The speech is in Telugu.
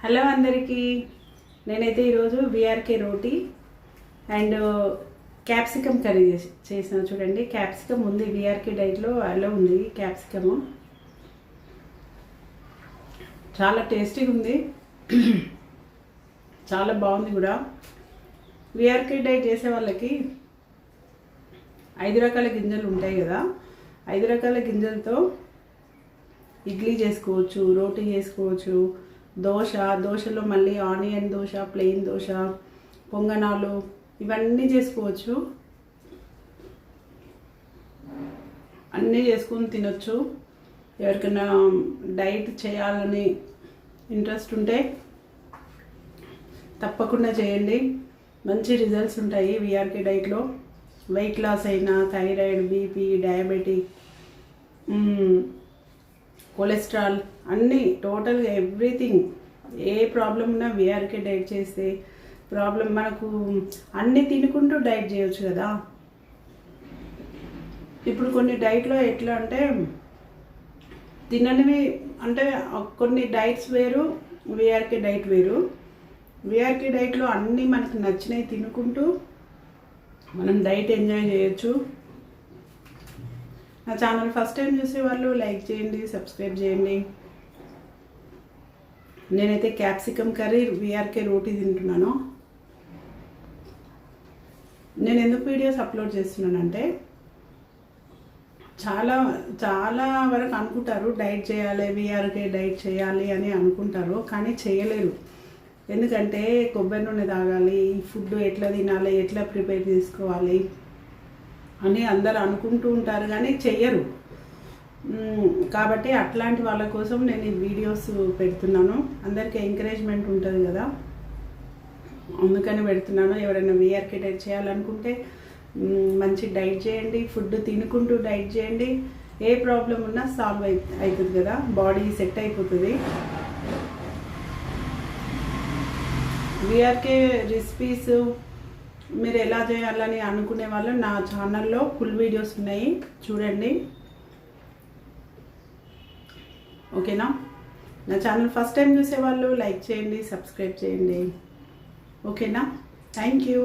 హలో అందరికీ నేనైతే ఈరోజు VRK roti and capsicum curry చేసిన చూడండి. క్యాప్సికమ్ ఉంది విఆర్కే డైట్లో, అలా ఉంది క్యాప్సికము. చాలా టేస్టీగా ఉంది, చాలా బాగుంది కూడా. విఆర్కే డైట్ చేసే వాళ్ళకి 5 రకాల గింజలు ఉంటాయి కదా, 5 రకాల గింజలతో ఇడ్లీ చేసుకోవచ్చు, రోటీ చేసుకోవచ్చు, దోశలో మళ్ళీ ఆనియన్ దోశ, ప్లెయిన్ దోశ, పొంగనాలు ఇవన్నీ చేసుకోవచ్చు. అన్నీ చేసుకొని తినొచ్చు. ఎవరికైనా డైట్ చేయాలని ఇంట్రెస్ట్ ఉంటే తప్పకుండా చేయండి, మంచి రిజల్ట్స్ ఉంటాయి విఆర్కే డైట్లో. వెయిట్ లాస్ అయినా, థైరాయిడ్, బీపీ, డయాబెటిక్, కొలెస్ట్రాల్ అన్నీ టోటల్గా ఎవ్రీథింగ్, ఏ ప్రాబ్లం ఉన్నా విఆర్కే డైట్ చేస్తే ప్రాబ్లం. మనకు అన్నీ తినుకుంటూ డైట్ చేయొచ్చు కదా. ఇప్పుడు కొన్ని డైట్లో ఎట్లా అంటే తిననివి, అంటే కొన్ని డైట్స్ వేరు, విఆర్కే డైట్ వేరు. విఆర్కే డైట్లో అన్నీ మనకు నచ్చినవి తినుకుంటూ మనం డైట్ ఎంజాయ్ చేయొచ్చు. నా ఛానల్ ఫస్ట్ టైం చూసే వాళ్ళు లైక్ చేయండి, సబ్స్క్రైబ్ చేయండి. నేనైతే క్యాప్సికమ్ కర్రీ, విఆర్కే రోటీ తింటున్నాను. నేను ఎందుకు వీడియోస్ అప్లోడ్ చేస్తున్నానంటే చాలా వరకు అనుకుంటారు డైట్ చేయాలి, విఆర్కే డైట్ చేయాలి అని అనుకుంటారు, కానీ చేయలేరు. ఎందుకంటే కొబ్బరి నూనె తాగాలి, ఫుడ్ ఎట్లా తినాలి, ఎట్లా ప్రిపేర్ చేసుకోవాలి అని అందరు అనుకుంటూ ఉంటారు, కానీ చెయ్యరు. కాబట్టి అట్లాంటి వాళ్ళ కోసం నేను ఈ వీడియోస్ పెడుతున్నాను. అందరికీ ఎంకరేజ్మెంట్ ఉంటుంది కదా, అందుకని పెడుతున్నాను. ఎవరైనా విఆర్కే డైట్ చేయాలనుకుంటే మంచి డైట్ చేయండి, ఫుడ్ తినుకుంటూ డైట్ చేయండి. ఏ ప్రాబ్లం ఉన్నా సాల్వ్ అవుతుంది కదా, బాడీ సెట్ అయిపోతుంది. విఆర్కే రెసిపీస్ మీరు ఎలా చేయాలని అనుకునే వాళ్ళు నా ఛానల్లో ఫుల్ వీడియోస్ ఉన్నాయి, చూడండి. ఓకేనా? నా ఛానల్ ఫస్ట్ టైం చూసేవాళ్ళు లైక్ చేయండి, సబ్స్క్రైబ్ చేయండి. ఓకేనా? Thank you.